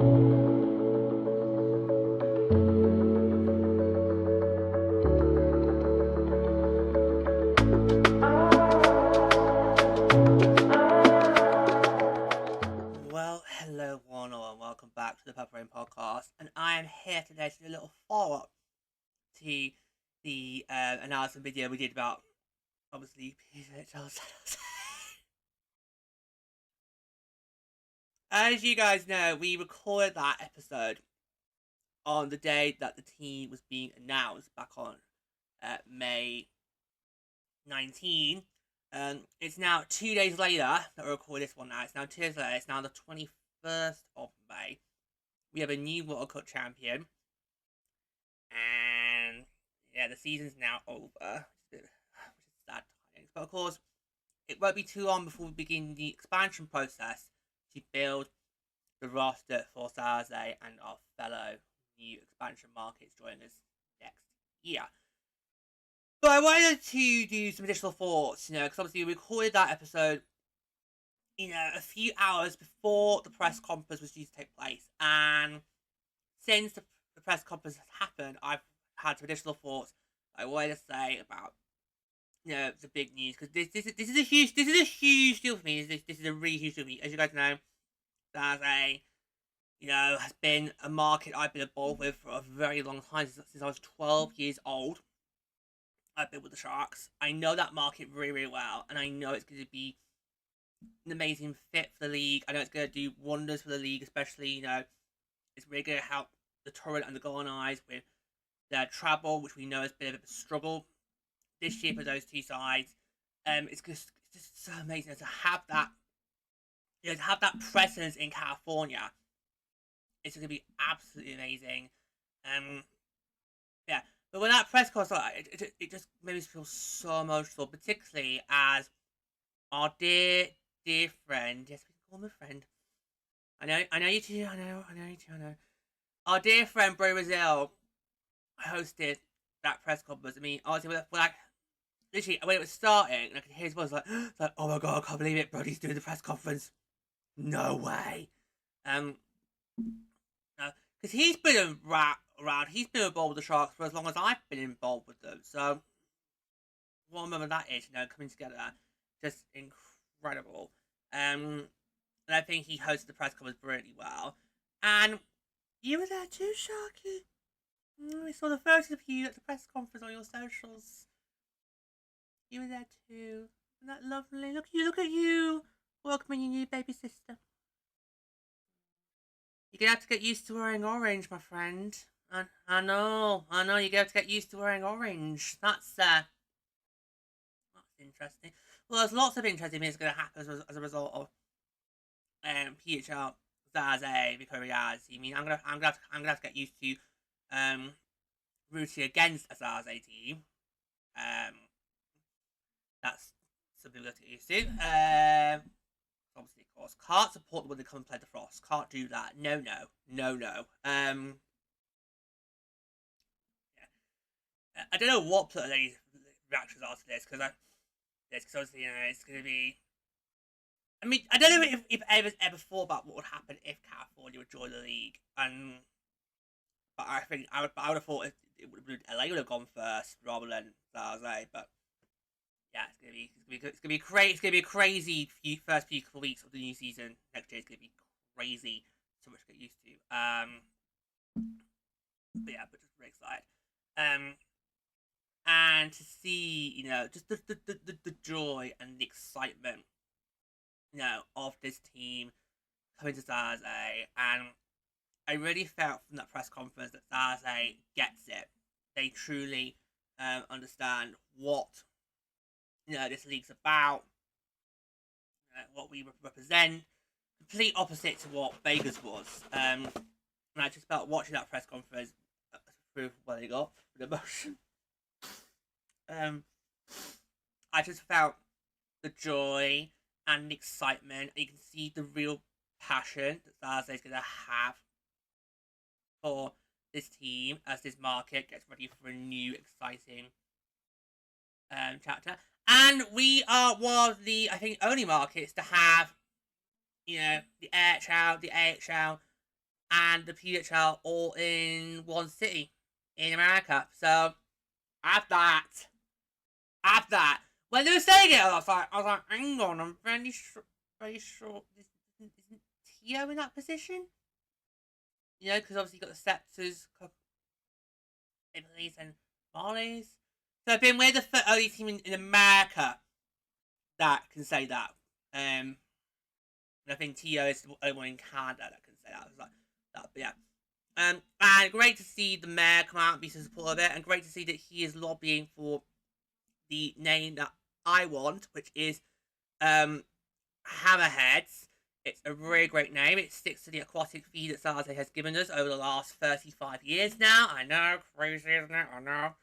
Well, hello one all and welcome back to the Purple Rain Podcast, and I am here today to do a little follow-up to the announcement video we did about, obviously, PWHL San Hose I. As you guys know, we recorded that episode on the day that the team was being announced, back on May 19. It's now 2 days later that we record this one now. It's now 2 days later. It's now the 21st of May. We have a new World Cup champion. And yeah, the season's now over, which is sad tidings. But of course, it won't be too long before we begin the expansion process to build the roster for San Hose and our fellow new expansion markets joining us next year. But I wanted to do some additional thoughts, because obviously we recorded that episode, a few hours before the press conference was due to take place. And since the press conference has happened, I've had some additional thoughts I wanted to say about, the big news. Because this is a huge deal for me. This is a really huge deal for me. As you guys know, San Hose, has been a market I've been involved with for a very long time, since I was 12 years old. I've been with the Sharks. I know that market really, really well, and I know it's going to be an amazing fit for the league. I know it's going to do wonders for the league, especially, it's really going to help the Torrent and the Golden Eyes with their travel, which we know has been a bit of a struggle this year for those two sides. It's just so amazing to have that, to have that presence in California. It's going to be absolutely amazing. Yeah. But when that press conference, it just made me feel so emotional, particularly as our dear friend, yes, we can call him a friend. I know you too, I know you too. Our dear friend Brodie Brazil hosted that press conference. I mean, honestly, literally, when it was starting, I could hear his voice like, oh my god, I can't believe it, Brodie's doing the press conference. No way. No, because he's been around. He's been involved with the Sharks for as long as I've been involved with them. So, what a moment that is, coming together. Just incredible. And I think he hosted the press conference really well. And you were there too, Sharky. I saw the photos of you at the press conference on your socials. You were there too. Isn't that lovely? Look at you. Welcoming your new baby sister. You're going to have to get used to wearing orange, my friend. I know, you're going to have to get used to wearing orange. That's interesting. Well, there's lots of interesting things going to happen as a result of PHL San Hose because I mean, I'm gonna have to get used to rooting against a San Hose team. That's something we've got to get used to. Obviously, of course, can't support them when they come and play the Frost. Can't do that. No. I don't know what Plutoni's reactions are to this, because obviously, it's going to be... I mean, I don't know if ever thought about what would happen if California would join the league, but I think I would have thought LA would have gone first rather than San Hose, but yeah, it's gonna be a crazy first few couple of weeks of the new season. Next year is gonna be crazy, so much to get used to. But just very excited. And to see, just the joy and the excitement, of this team coming to San Hose, and I really felt from that press conference that San Hose gets it. They truly understand what this league's about, what we represent. Complete opposite to what Vegas was. And I just felt watching that press conference through what they got with emotion. I just felt the joy and the excitement. You can see the real passion that San Hose is going to have for this team as this market gets ready for a new exciting chapter. And we are one of the, I think, only markets to have, the AHL, the AHL, and the PWHL all in one city in America. So after that, when they were saying it, I was like, hang on, I'm very sure isn't Tio in that position? You know, because obviously you got the Scepters, Italy's and Marlies. So I've been with the only team in America that can say that. And I think Tio is the only one in Canada that can say that. Like that, but yeah. And great to see the mayor come out and be so supportive of it, and great to see that he is lobbying for the name that I want, which is Hammerheads. It's a really great name. It sticks to the aquatic feed that San Hose has given us over the last 35 years now. I know, crazy, isn't it? I know.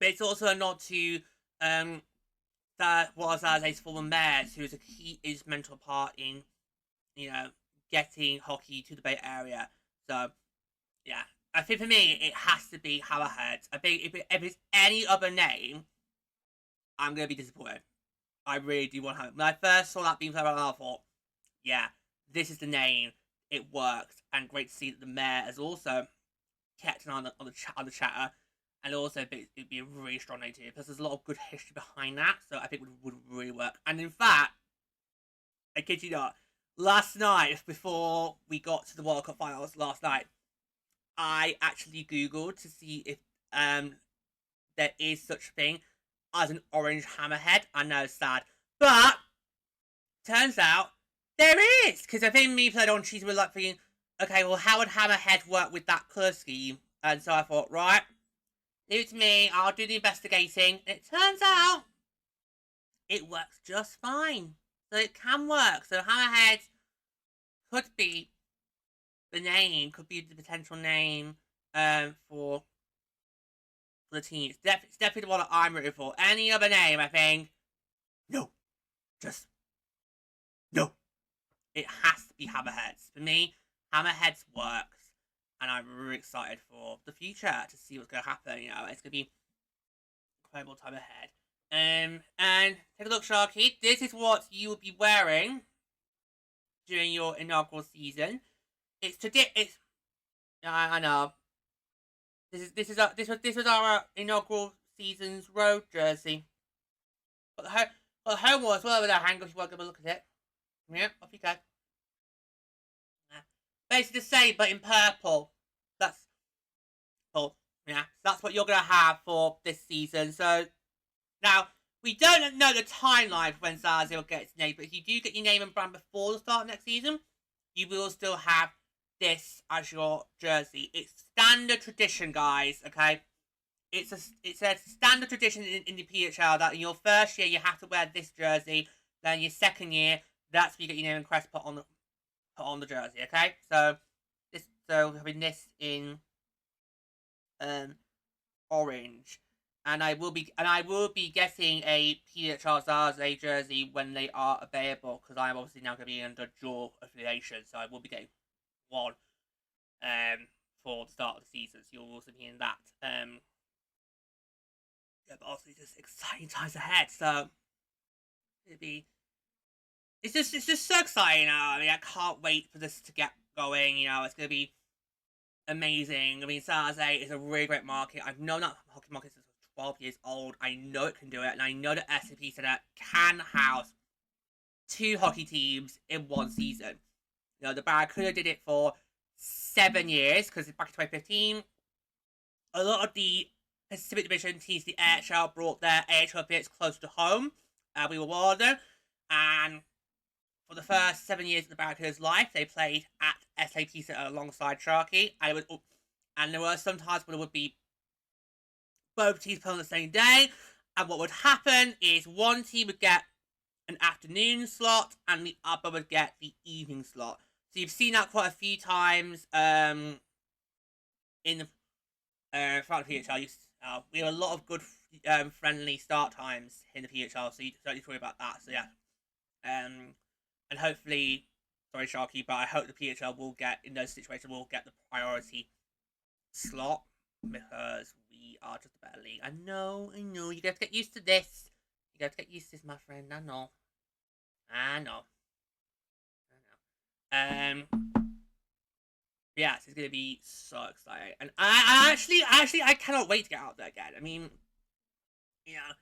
But it's also a nod to that was San Jose's former mayor, who is a key instrumental part in, you know, getting hockey to the Bay Area. So, yeah. I think for me, it has to be Hammerheads. I think if it's any other name, I'm going to be disappointed. I really do want to have it. When I first saw that being played around, I thought, yeah, this is the name. It works. And great to see that the mayor has also kept an eye on the chatter. And also, it'd be a really strong name too. Plus, there's a lot of good history behind that. So I think it would really work. And in fact, I kid you not, last night, before we got to the World Cup finals last night, I actually Googled to see if there is such a thing as an orange hammerhead. I know it's sad, but turns out there is, because I think me played on Tuesday with like thinking, okay, well, how would hammerhead work with that colour scheme? And so I thought, right, leave it to me, I'll do the investigating. And it turns out it works just fine. So it can work. So hammerhead could be the name, could be the potential name for the team. It's definitely the one that I'm rooting for. Any other name, I think, no. Just, no. It has to be Hammerheads. For me, Hammerheads works. And I'm really excited for the future to see what's going to happen. You know, it's going to be incredible time ahead. And take a look, Sharky. This is what you will be wearing during your inaugural season. I know. This was our inaugural season's road jersey. But the home one as well with that hanger if you want to give a look at it. Yeah, off you go. Basically the same but in purple. That's cool. Yeah, so that's what you're gonna have for this season. So now we don't know the timeline for when San Jose will get its name, but if you do get your name and brand before the start of next season, you will still have this as your jersey. It's standard tradition, guys, okay? It's a standard tradition in the PHL that in your first year you have to wear this jersey. Then your second year, that's where you get your name and crest put on the jersey, okay? So having this in orange. And I will be getting a PWHL San Jose jersey when they are available, because I'm obviously now going to be under dual affiliation, so I will be getting one for the start of the season. So you'll also be in that. Yeah, but also just exciting times ahead. So it's just so exciting. I mean, I can't wait for this to get going. You know, it's going to be amazing. I mean, San Jose is a really great market. I've known that hockey market since 12 years old. I know it can do it, and I know that SCP Center can house 2 hockey teams in one season. You know, the Barracuda did it for 7 years, because back in 2015, a lot of the Pacific Division teams, the AHL, brought their AHL affiliates close to home. We were one of them, and for the first 7 years of the Barracuda's life, they played at SAP Center alongside Sharky, and there were some times when it would be both teams playing on the same day, and what would happen is one team would get an afternoon slot, and the other would get the evening slot. So you've seen that quite a few times in the front of the PHL. We have a lot of good friendly start times in the PHL, so you don't need to worry about that. So yeah, and hopefully, sorry Sharky, but I hope the PHL will get, in those situations, will get the priority slot, because we are just a better league. I know, you got to get used to this. You got to get used to this, my friend. I know. Yeah, it's gonna be so exciting, and I cannot wait to get out there again. I mean, you know,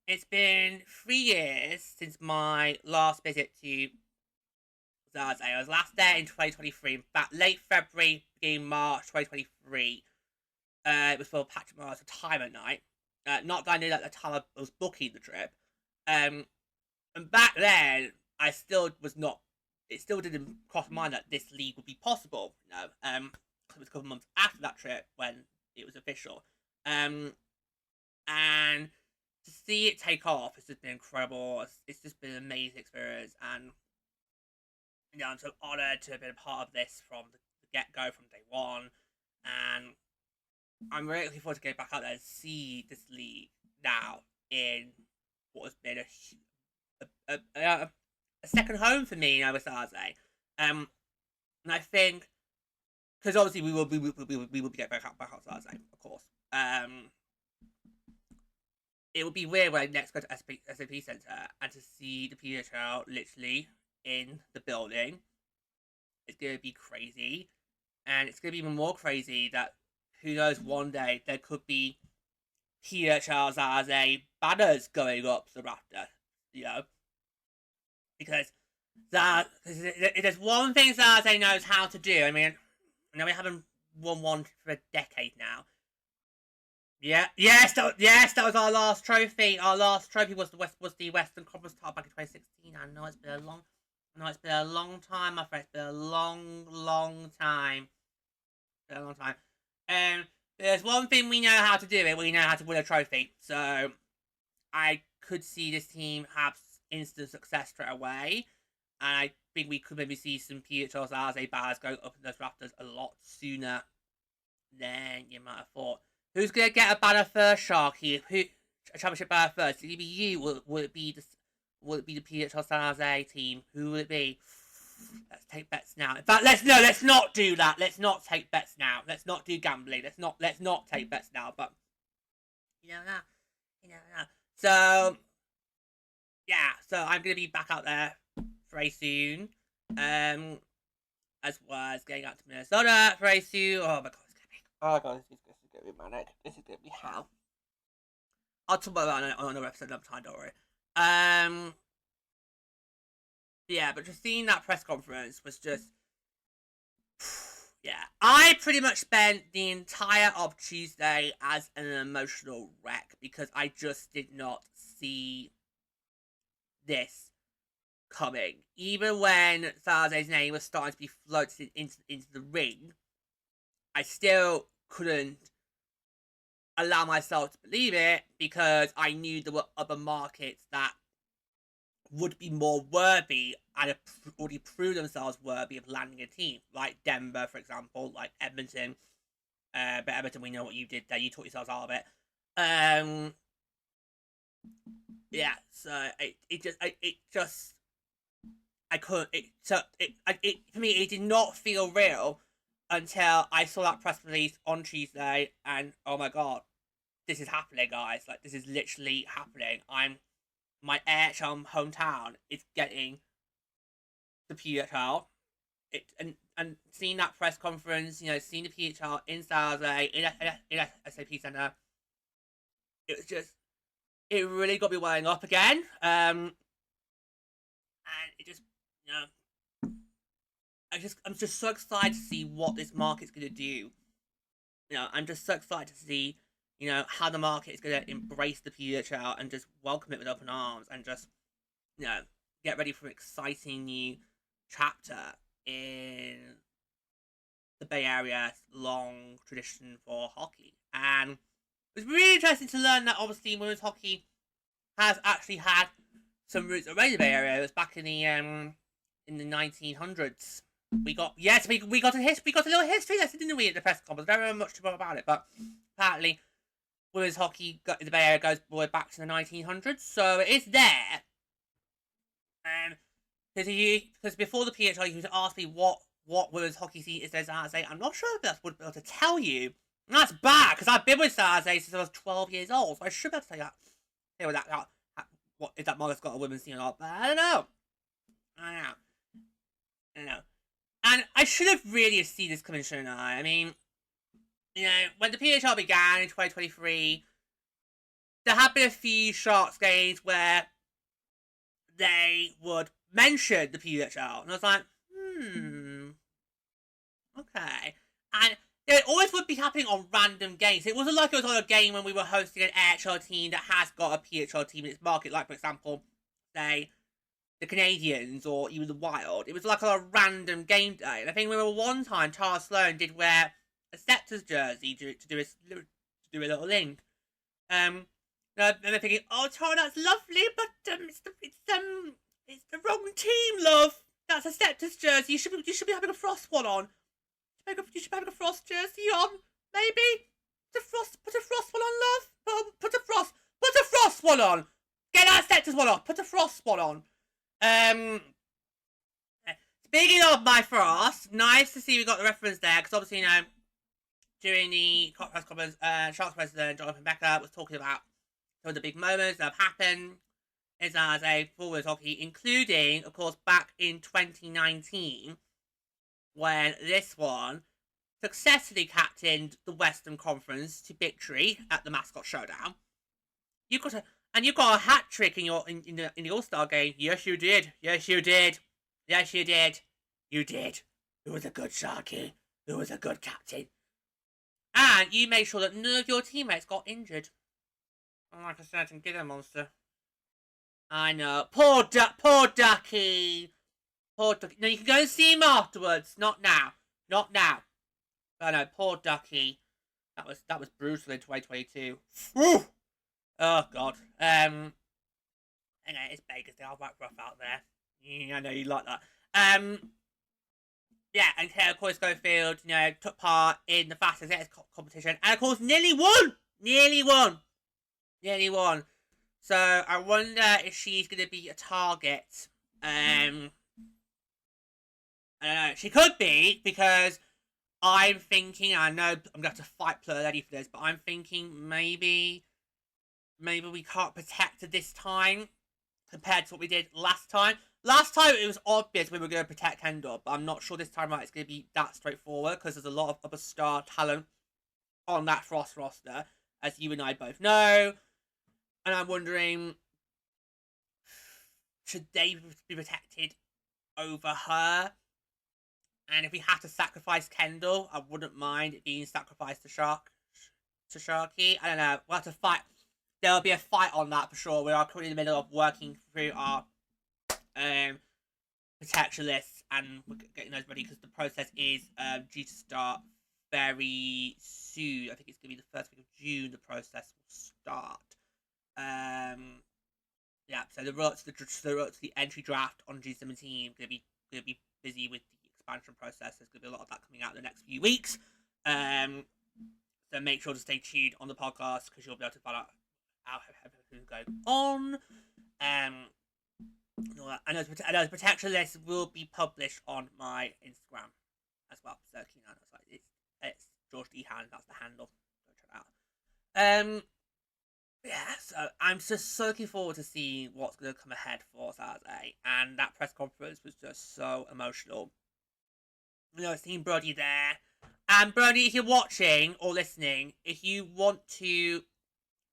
it's been 3 years since my last visit to Zaze. I was last there in 2023. In fact, late February, beginning March 2023. It was for Patrick Morris' retirement night. Not that I knew that at the time I was booking the trip. And back then, I still was not. It still didn't cross my mind that this league would be possible. You know, it was a couple of months after that trip when it was official. And to see it take off, it's just been incredible. It's just been an amazing experience, and you know, I'm so honoured to have been a part of this from the get-go, from day one, and I'm really looking forward to getting back out there and see this league now in what has been a second home for me, you know, with Saze. And I think, because obviously we will be getting back out Saze, of course. It would be weird when I next go to SAP Centre and to see the PWHL literally in the building. It's going to be crazy. And it's going to be even more crazy that, who knows, one day there could be PWHL Zaze banners going up the rafter, you know? Because if there's one thing Zaze knows how to do, I mean, I know we haven't won one for a decade now. Yes, that was our last trophy. Our last trophy was the Western Conference title back in 2016. I know it's been a long time, my friend. It's been a long time. There's one thing we know how to do it. We know how to win a trophy. So I could see this team have instant success straight away, and I think we could maybe see some PWHL Zaze bars going up in those rafters a lot sooner than you might have thought. Who's gonna get a banner first, Sharky? A championship banner first? Will it be you? Will it be the PWHL San Hose team? Who will it be? Let's take bets now. In fact, let's not do that. Let's not take bets now. Let's not do gambling. Let's not take bets now. But you know that. So yeah, so I'm gonna be back out there very soon. As well as getting out to Minnesota very soon. Oh my god, this is gonna be manic. This is gonna be hell. I'll talk about that on another episode another time, don't worry. Yeah, but just seeing that press conference was just, yeah. I pretty much spent the entire of Tuesday as an emotional wreck because I just did not see this coming. Even when Saze's name was starting to be floated into the ring, I still couldn't allow myself to believe it because I knew there were other markets that would be more worthy and have already proved themselves worthy of landing a team, like Denver, for example, like Edmonton. But Edmonton, we know what you did there. You taught yourselves out of it. Yeah. So I couldn't. For me, it did not feel real until I saw that press release on Tuesday, and oh my god, this is happening, guys! Like, this is literally happening. My AHL hometown is getting the PWHL. And seeing that press conference, you know, seeing the PWHL in San Hose, in SAP Centre, it was just, it really got me welling up again. And it just, you know, I'm just so excited to see what this market's going to do. You know, I'm just so excited to see, you know, how the market is going to embrace the PWHL and just welcome it with open arms and just, you know, get ready for an exciting new chapter in the Bay Area's long tradition for hockey. And it was really interesting to learn that obviously women's hockey has actually had some roots already in the Bay Area. It was back in the 1900s. We got a little history lesson, didn't we, at the press conference? Very much to talk about it, but apparently women's hockey in the Bay Area goes all the way back to the 1900s, so it is there. Because before the PHL, you asked me what women's hockey scene is there in San Jose. I'm not sure if I would be able to tell you. And that's bad, because I've been with San Jose since I was 12 years old, so I should be able to tell you that. What if that Margaret's got a women's scene or not? But I don't know. should have really seen this coming, shouldn't I? I mean, you know, when the PHL began in 2023, there have been a few Sharks games where they would mention the PWHL, and I was like, okay. And it always would be happening on random games. It wasn't like it was on a game when we were hosting an AHL team that has got a PHL team in its market, like, for example, say, the Canadians or even the Wild. It was like on a random game day. And I think we were one time, Charles Sloan did wear a Scepters jersey to do a little link. And I'm thinking, oh, Tara, that's lovely, but it's the wrong team, love. That's a Scepters jersey. You should be having a Frost one on. You should be having a Frost jersey on, maybe. Put a Frost one on, love. Put a Frost one on. Get that Scepters one off. Put a Frost one on. Speaking of my Frost, nice to see we got the reference there, because obviously, you know, during the press conference, Sharks president Jonathan Becker was talking about some of the big moments that have happened in San Jose forward hockey, including, of course, back in 2019, when this one successfully captained the Western Conference to victory at the Mascot Showdown. You got a hat trick in the All-Star game. Yes, you did. Yes, you did. Yes, you did. You did. It was a good Sharky. It was a good captain. And you made sure that none of your teammates got injured. Like a certain Giga monster. I know. Poor Ducky. Poor Ducky. No, you can go and see him afterwards. Not now. Not now. But no, poor Ducky. That was brutal in 2022. Woo! Oh, God. Anyway, it's Vegas. They are right rough out there. Yeah, I know you like that. Yeah, and Taylor Schofield, you know, took part in the fastest competition. And, of course, nearly won. So, I wonder if she's going to be a target. I don't know. She could be, because I'm thinking, I know I'm going to have to fight Plur Lady for this, but I'm thinking maybe we can't protect her this time compared to what we did last time. Last time it was obvious we were going to protect Kendall, but I'm not sure this time it's going to be that straightforward, because there's a lot of other star talent on that Frost roster, as you and I both know. And I'm wondering, should they be protected over her? And if we have to sacrifice Kendall, I wouldn't mind it being sacrificed to Sharky. I don't know. We'll have to fight. There'll be a fight on that for sure. We are currently in the middle of working through our protection lists, and we're getting those ready because the process is due to start very soon. I think it's going to be the first week of June the process will start. Yeah, so the entry draft on G17 going to be busy with the expansion process. There's going to be a lot of that coming out in the next few weeks. So make sure to stay tuned on the podcast, because you'll be able to find out how everything's going on. I know the protection list will be published on my Instagram as well. So it's George D. Hand. That's the handle. Go check it out. Yeah, so I'm just so looking forward to seeing what's going to come ahead for Saturday. And that press conference was just so emotional. You know, seeing Brodie there. And Brodie, if you're watching or listening, if you want to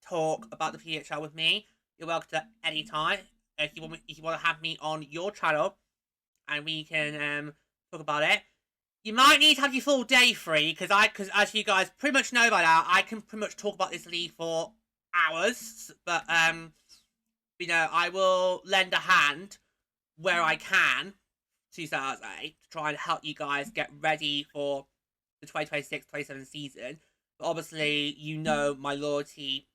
talk about the PHL with me, you're welcome to any time. If you want to have me on your channel, and we can talk about it, you might need to have your full day free, because as you guys pretty much know by now, I can pretty much talk about this league for hours. But you know, I will lend a hand where I can to Saturday to try and help you guys get ready for the 2026-27 season. But obviously, you know, my loyalty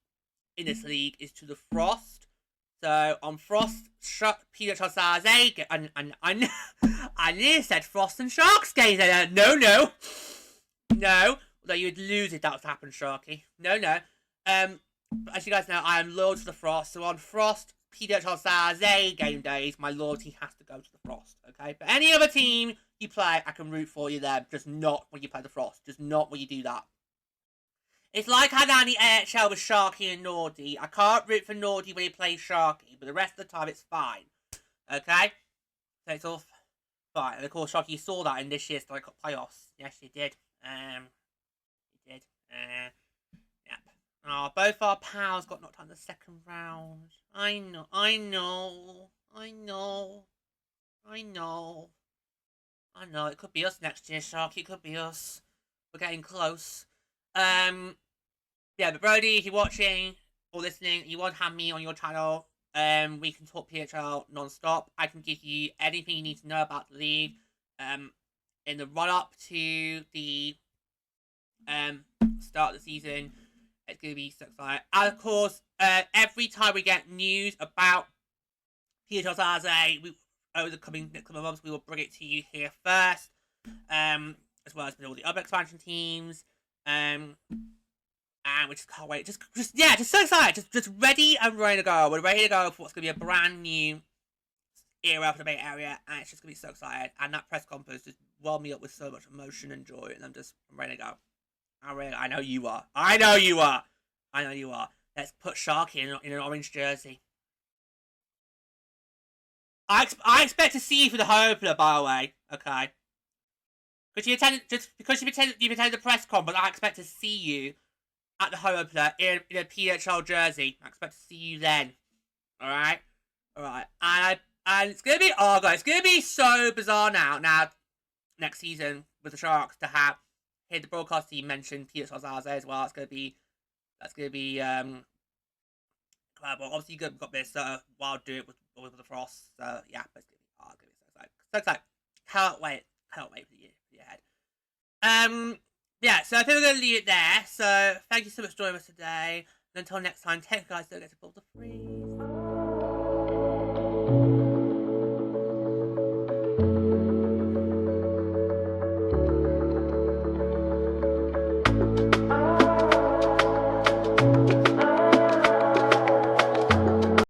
in this league is to the Frost. So on Frost, PWHL San Hose, and I nearly said Frost and Sharks games. No. Although you would lose if that was to happen, Sharky. No. But as you guys know, I am loyal to the Frost. So on Frost, PWHL San Hose game days, my loyalty has to go to the Frost. Okay, but any other team you play, I can root for you there. Just not when you play the Frost. Just not when you do that. It's like how down the AHL with Sharky and Nordy. I can't root for Nordy when he plays Sharky, but the rest of the time it's fine. Okay? So it's all... Right, and of course, Sharky, you saw that in this year's Stanley Cup playoffs. Yes, you did. You did. Yep. Oh, both our pals got knocked out in the second round. I know. It could be us next year, Sharky. It could be us. We're getting close. Yeah, but Brodie, if you're watching or listening, you want to have me on your channel. We can talk PHL non-stop. I can give you anything you need to know about the league. In the run-up to the start of the season, it's going to be so exciting. And of course, every time we get news about PWHL San Hose I, over the next couple of months, we will bring it to you here first, as well as with all the other expansion teams. And we just can't wait. Just so excited. Just ready and ready to go. We're ready to go for what's going to be a brand new era for the Bay Area, and it's just going to be so excited. And that press conference just welled me up with so much emotion and joy, and I'm ready to go. I know you are. Let's put Sharky in an orange jersey. I expect to see you for the home opener, by the way. Okay. Because you've attended the press conference, I expect to see you at the home opener in a PHL jersey. I expect to see you then. Alright? And it's gonna be it's gonna be so bizarre now next season with the Sharks to hear the broadcast team mention PHL San Hose as well. That's gonna be incredible. Obviously you got this while doing it with the Frost. So yeah, but it's gonna be so exciting. Can't wait for the year ahead. Yeah, so I think we're going to leave it there. So, thank you so much for joining us today. And until next time, take care, guys. Don't get to build the